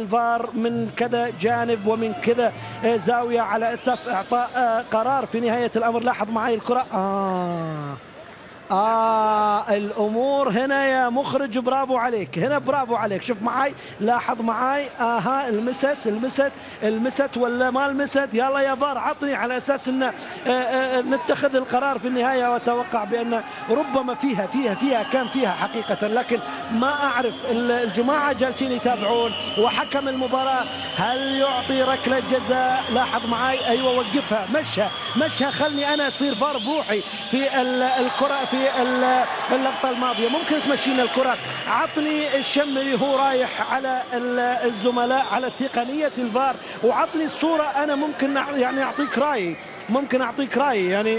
الفار من كذا جانب ومن كذا زاوية على أساس إعطاء قرار في نهاية الأمر. لاحظ معي الكرة الأمور هنا يا مخرج، برافو عليك هنا، برافو عليك. شوف معي، لاحظ معي. المست ولا ما المست؟ يلا يا فار عطني على أساس أن نتخذ القرار في النهاية. وأتوقع بأن ربما كان فيها حقيقة، لكن ما أعرف. الجماعة جالسين يتابعون وحكم المباراة هل يعطي ركلة جزاء. لاحظ معي، أيوة وقفها، مشها خلني أنا أصير فار بروحي في الكرة في اللقطة الماضية. ممكن تمشينا الكرة؟ عطني الشمري هو رايح على الزملاء على تقنية الفار وعطني الصورة. أنا ممكن يعني أعطيك رأي يعني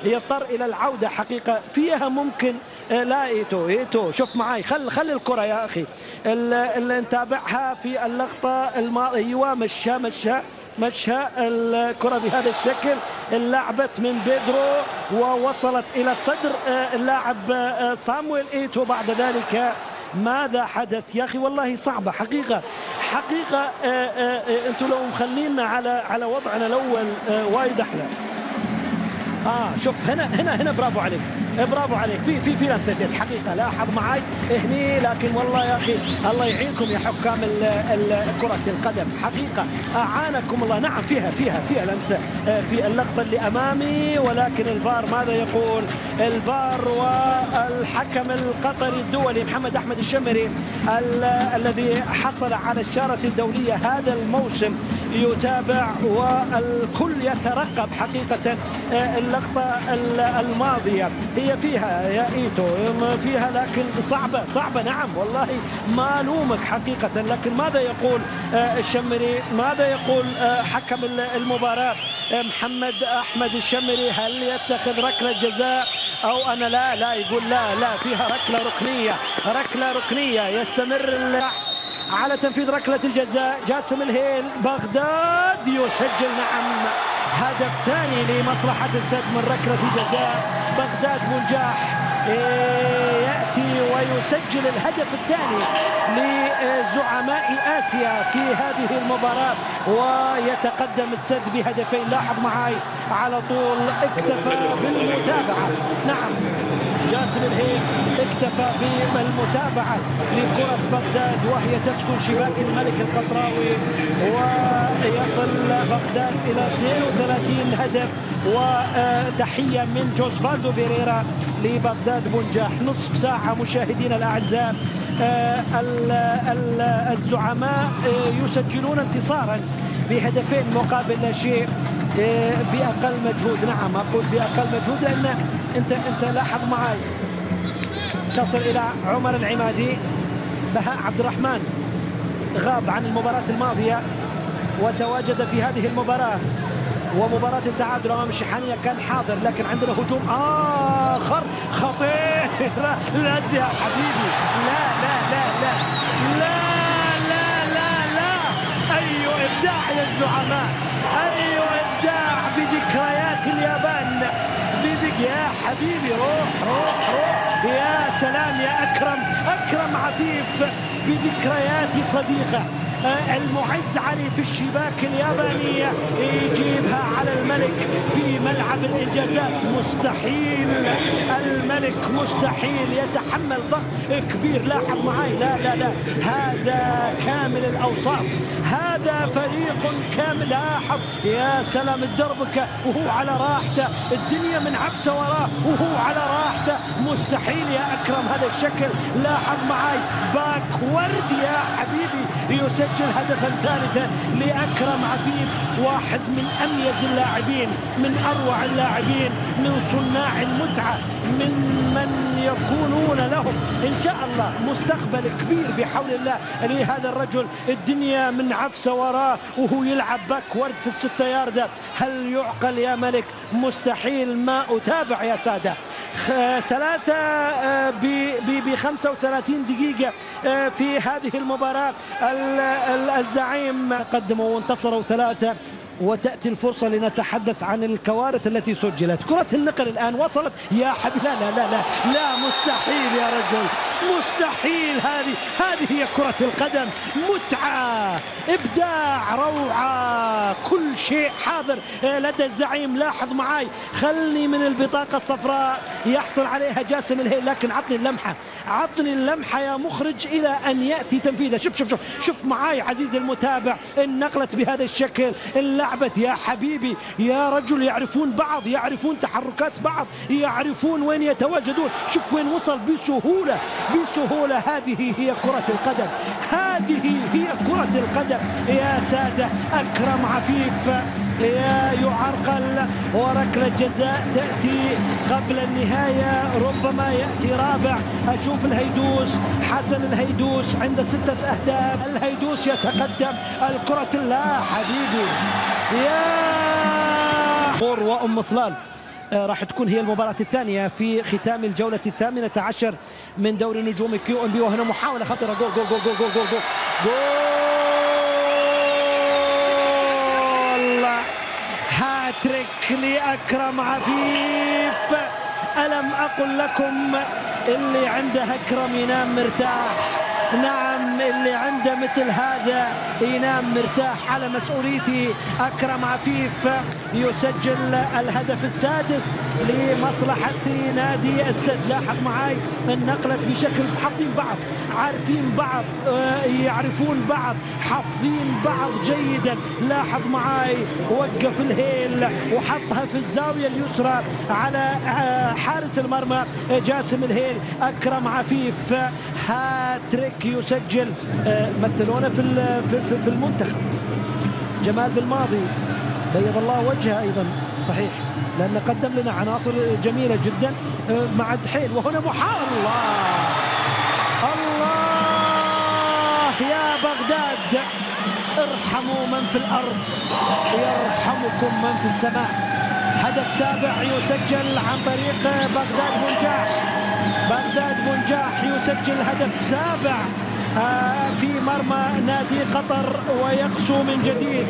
يضطر إلى العودة حقيقة فيها. ممكن لا إيتو شوف معي، خلي الكرة يا أخي اللي نتابعها في اللقطة الماضية. أيوة مشى الكرة بهذا الشكل، لعبت من بيدرو ووصلت إلى صدر اللاعب صامويل إيتو. بعد ذلك ماذا حدث يا أخي؟ والله صعبة حقيقة. أنتوا لو مخلينا على وضعنا الأول وايد أحلى. شوف هنا برافو عليك في لمسة يد حقيقة. لاحظ معي هني، لكن والله يا أخي الله يعينكم يا حكام كرة القدم حقيقة، أعانكم الله. نعم فيها لمسة في اللقطة اللي أمامي، ولكن الفار ماذا يقول؟ الفار والحكم القطري الدولي محمد أحمد الشمري الذي حصل على الشارة الدولية هذا الموسم يتابع والكل يترقب حقيقة. اللقطة الماضية هي فيها يا إيتو فيها، لكن صعبة نعم والله ما ألومك حقيقة. لكن ماذا يقول الشمري؟ ماذا يقول حكم المباراة محمد أحمد الشمري؟ هل يتخذ ركلة جزاء أو أنا لا يقول لا فيها ركلة ركنية. يستمر على تنفيذ ركلة الجزاء. جاسم الهيل بغداد يسجل نعم هدف ثاني لمصلحة السد من ركلة الجزاء. بغداد بنجاح يأتي ويسجل الهدف الثاني لزعماء آسيا في هذه المباراة ويتقدم السد بهدفين. لاحظ معي على طول اكتفى بالمتابعة. نعم جاسم الهيل اكتفى بالمتابعة لكرة بغداد وهي تسكن شباك الملك القطراوي، ويصل بغداد إلى 32 هدف. وتحية من جوزفالدو بيريرا لبغداد بنجاح. نصف ساعة مشاهدينا الأعزاء، الزعماء يسجلون انتصارا بهدفين مقابل لا شيء بأقل مجهود. نعم أقول بأقل مجهود، لأن أنت لاحظ معي تصل إلى عمر العمادي. بهاء عبد الرحمن غاب عن المباراة الماضية وتواجد في هذه المباراة، ومباراة التعادل أمام الشحانية كان حاضر. لكن عندنا هجوم آخر خطير. لا يا حبيبي، لا أي إبداع يا الزعماء، أي إبداع بذكريات اليابان. يا حبيبي روح يا سلام يا أكرم عفيف بذكريات صديقة المعز علي في الشباك اليابانية، يجيبها على الملك في ملعب الإنجازات. الملك مستحيل يتحمل ضغط كبير. لاحظ معي، لا هذا كامل الأوصاف، هذا فريق كامل. لاحظ يا سلام الدربكة وهو على راحته، الدنيا من عفسه وراه وهو على راحته. مستحيل يا أكرم هذا الشكل. لاحظ معي باكورد يا حبيبي يسجل هدفا ثالثا لأكرم عفيف، واحد من أميز اللاعبين، من أروع اللاعبين، من صناع المتعة، من يكونون لهم إن شاء الله مستقبل كبير بحول الله لهذا الرجل. الدنيا من عفسه وراه وهو يلعب باكورد في الستة ياردة. هل يعقل يا ملك؟ مستحيل. ما أتابع يا سادة. 3 ب 35 دقيقة في هذه المباراة. الزعيم قدموا وانتصروا 3 وتأتي الفرصة لنتحدث عن الكوارث التي سجلت. كرة النقل الآن وصلت يا حبيبي. لا مستحيل يا رجل، مستحيل. هذه هي كرة القدم، متعة، إبداع، روعة، كل شيء حاضر لدى الزعيم. لاحظ معاي، خلني من البطاقة الصفراء يحصل عليها جاسم الهيل، لكن عطني اللمحة يا مخرج إلى أن يأتي تنفيذها. شوف معاي عزيزي المتابع، انقلت بهذا الشكل، اللعبة يا حبيبي يا رجل، يعرفون بعض، يعرفون تحركات بعض، يعرفون وين يتواجدون. شوف وين وصل بسهولة. هذه هي كرة القدم، هذه هي كرة القدم يا سادة. أكرم عفيف يعرقل، وركلة جزاء تأتي قبل النهاية، ربما يأتي رابع. أشوف الهيدوس، حسن الهيدوس عند 6 أهداف، الهيدوس يتقدم. الكرة لا حبيبي يا وأم صلال. راح تكون هي المباراة الثانية في ختام الجولة 18 من دوري نجوم كيو ام بي. وهنا محاولة خطرة، جول جول جول جول جول جول جول جول، هاتريك لأكرم عفيف. ألم أقل لكم اللي عنده أكرم ينام مرتاح؟ نعم، اللي عنده مثل هذا ينام مرتاح. على مسؤوليتي أكرم عفيف يسجل الهدف السادس لمصلحة نادي السد. لاحظ معاي النقلة بشكل، حافظين بعض، عارفين بعض، يعرفون بعض، حافظين بعض جيدا. لاحظ معاي، وقف الهيل وحطها في الزاوية اليسرى على حارس المرمى جاسم الهيل. أكرم عفيف هاتريك يسجل. مثلونا في المنتخب جمال بالماضي، بيض الله وجهه ايضا، صحيح، لانه قدم لنا عناصر جميله جدا مع الدحيل. وهنا محاولة، الله يا بغداد، ارحموا من في الارض يرحمكم من في السماء. هدف سابع يسجل عن طريق بغداد بنجاح يسجل هدف سابع في مرمى نادي قطر، ويقسو من جديد.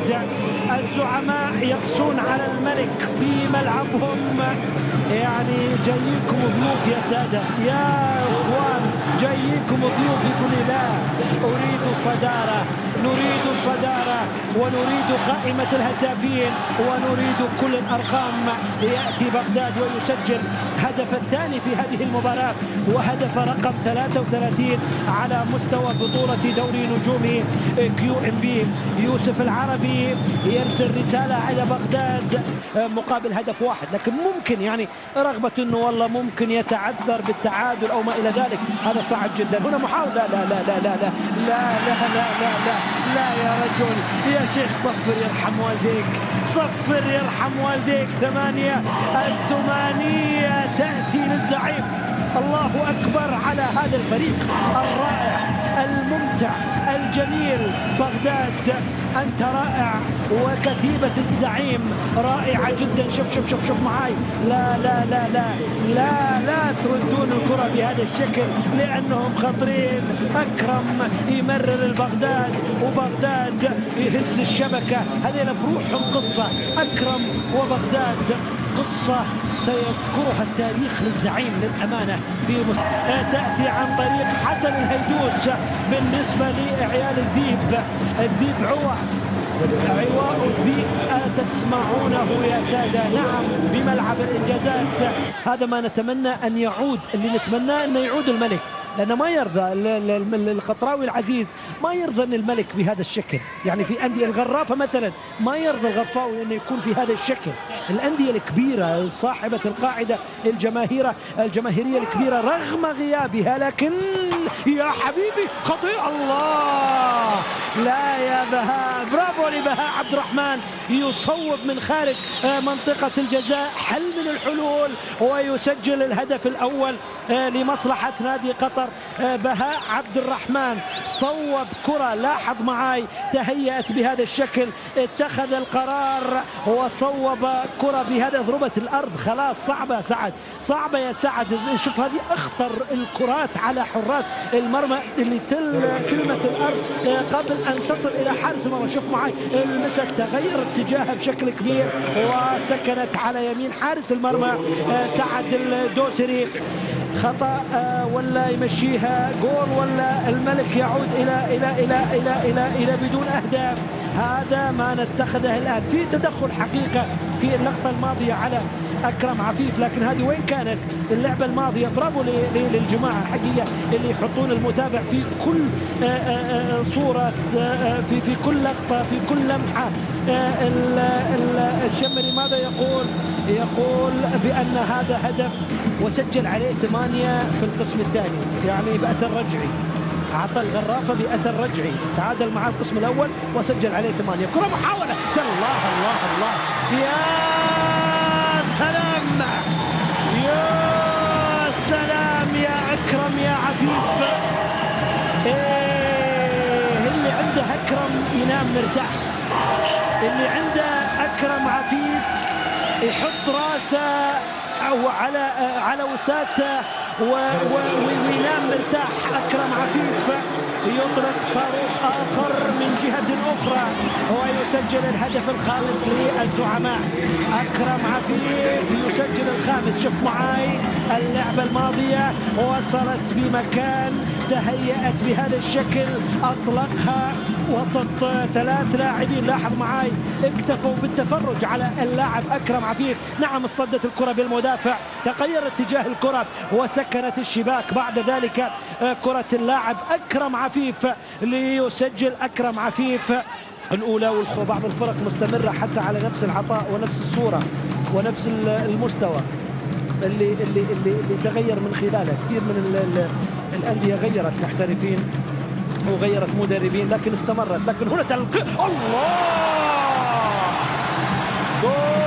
الزعماء يقسون على الملك في ملعبهم. يعني جاييكم ضيوف يا سادة، يا اخوان، جاييكم ضيوف. يقول لا، اريد الصدارة، نريد الصدارة، ونريد قائمة الهدافين، ونريد كل الارقام. ياتي بغداد ويسجل هدف الثاني في هذه المباراة، وهدف رقم 33 على مستوى بطولة دوري نجوم كيو ام بي. يوسف العربي يرسل رسالة إلى بغداد مقابل هدف واحد، لكن ممكن يعني رغبة انه والله ممكن يتعذر بالتعادل او ما الى ذلك، هذا صعب جدا. هنا محاولة، لا لا لا لا لا لا لا لا لا لا لا يا رجل يا شيخ، صفر يرحم والديك، صفر يرحم والديك. 8 الثمانية تأتي للزعيم. الله أكبر على هذا الفريق الرائع الممتع الجميل. بغداد أنت رائع، وكتيبة الزعيم رائعة جدا. شوف معاي، لا لا لا لا لا لا تردون الكرة بهذا الشكل لأنهم خطرين. أكرم يمرر البغداد، وبغداد يهز الشبكة. هذه بروحهم قصة، أكرم وبغداد قصة سيذكرها التاريخ للزعيم للأمانة. تأتي عن طريق حسن الهيدوس بالنسبة لعيال الذيب عواء الذيب، تسمعونه يا سادة. نعم، بملعب الإنجازات. هذا ما نتمنى أن يعود، اللي نتمناه أن يعود الملك، لأنه ما يرضى القطراوي العزيز، ما يرضى أن الملك بهذا الشكل. يعني في أندية الغرافة مثلا ما يرضى الغرفاوي أنه يكون في هذا الشكل. الأندية الكبيرة صاحبة القاعدة الجماهيرية الكبيرة رغم غيابها، لكن يا حبيبي خطيئة، الله لا يا بهاء، برافو لبهاء عبد الرحمن، يصوب من خارج منطقة الجزاء، حل من الحلول، ويسجل الهدف الأول لمصلحة نادي قطر. بهاء عبد الرحمن صوب كرة، لاحظ معاي، تهيأت بهذا الشكل، اتخذ القرار وصوب كرة بهذا ضربة الأرض. خلاص صعبة سعد، صعبة يا سعد. شوف هذه أخطر الكرات على حراس المرمى اللي تلمس الأرض قبل أن تصل إلى حارس المرمى. شوف معاي، المست تغير اتجاهها بشكل كبير وسكنت على يمين حارس المرمى سعد الدوسري. خطأ ولا يمشيها جول، ولا الملك يعود إلى بدون أهداف. هذا ما نتخذه الآن. في تدخل حقيقة في اللقطة الماضية على أكرم عفيف، لكن هذه وين كانت اللعبة الماضية؟ برافو للجماعة حقيقة اللي يحطون المتابع في كل صورة، في كل لقطة، في كل لمحة. الشمري ماذا يقول؟ يقول بأن هذا هدف وسجل عليه 8 في القسم الثاني، يعني بأثر رجعي. أعطى الغرافة بأثر رجعي، تعادل مع القسم الأول وسجل عليه 8. كرة محاولة، الله الله الله، يا سلام يا سلام يا أكرم يا عفيف. اللي عنده أكرم ينام مرتاح، اللي عنده أكرم عفيف يحط راسه على وسادته وينام مرتاح. أكرم عفيف يطلق صاروخ آخر من جهة أخرى ويسجل الهدف الخامس للزعماء. أكرم عفيف يسجل الخامس. شوف معاي اللعبة الماضية وصلت بمكان، تهيأت بهذا الشكل، أطلقها وسط 3 لاعبين. لاحظ معاي اكتفوا بالتفرج على اللاعب أكرم عفيف. نعم اصطدت الكرة بالمدافع، تغير اتجاه الكرة وسكنت الشباك. بعد ذلك كرة اللاعب أكرم عفيف ليسجل أكرم عفيف الأولى. وبعض الفرق مستمرة حتى على نفس العطاء ونفس الصورة ونفس المستوى اللي تغير من خلاله. كثير من الأندية غيرت محترفين وغيرت مدربين لكن استمرت. لكن هنا الله، جول!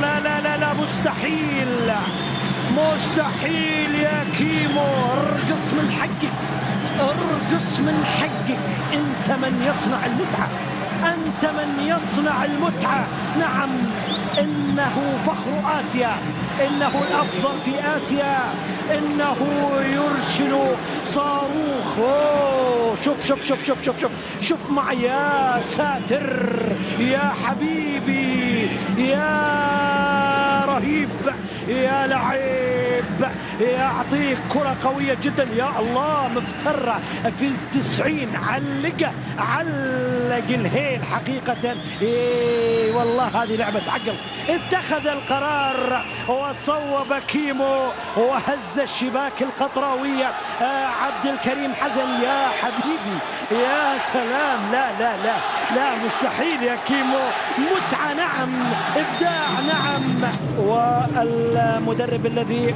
لا لا لا لا، مستحيل مستحيل يا كيمو. ارقص من حقك، ارقص من حقك. انت من يصنع المتعة، انت من يصنع المتعة. نعم انه فخر آسيا، انه الافضل في آسيا، انه يرسل صاروخ. شوف شوف شوف شوف شوف شوف شوف معي، يا ساتر يا حبيبي يا رهيب يا لعيب، يعطيك كرة قوية جدا. يا الله، مفترة في 90، علق الهيل حقيقة. إيه والله هذه لعبة عقل. اتخذ القرار وصوب كيمو وهز الشباك القطراوية. عبد الكريم حسن يا حبيبي يا سلام. لا لا لا لا، مستحيل يا كيمو. متعة نعم، إبداع نعم. والمدرب الذي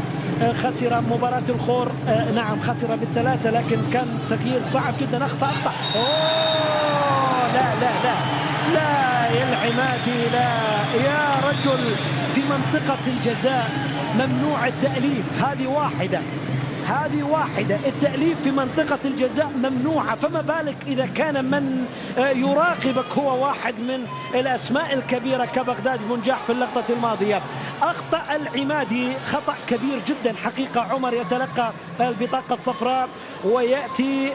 خسر مباراة الخور، نعم خسر بالثلاثة، لكن كان تغيير صعب جدا. أخطأ لا لا لا لا يا العمادي، لا يا رجل. في منطقة الجزاء ممنوع التأليف، هذه واحدة. التأليف في منطقة الجزاء ممنوعة، فما بالك إذا كان من يراقبك هو واحد من الأسماء الكبيرة كبغداد بنجاح في اللقطة الماضية. أخطأ العمادي خطأ كبير جدا حقيقة. عمر يتلقى البطاقة الصفراء ويأتي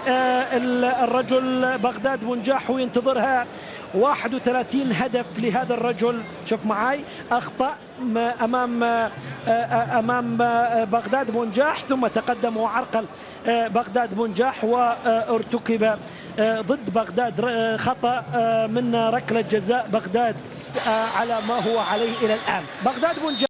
الرجل بغداد بنجاح وينتظرها. 31 هدف لهذا الرجل. شوف معاي، أخطأ أمام بغداد بنجاح، ثم تقدم وعرقل بغداد بنجاح، وارتكب ضد بغداد خطأ من ركلة جزاء بغداد على ما هو عليه إلى الآن. بغداد بنجاح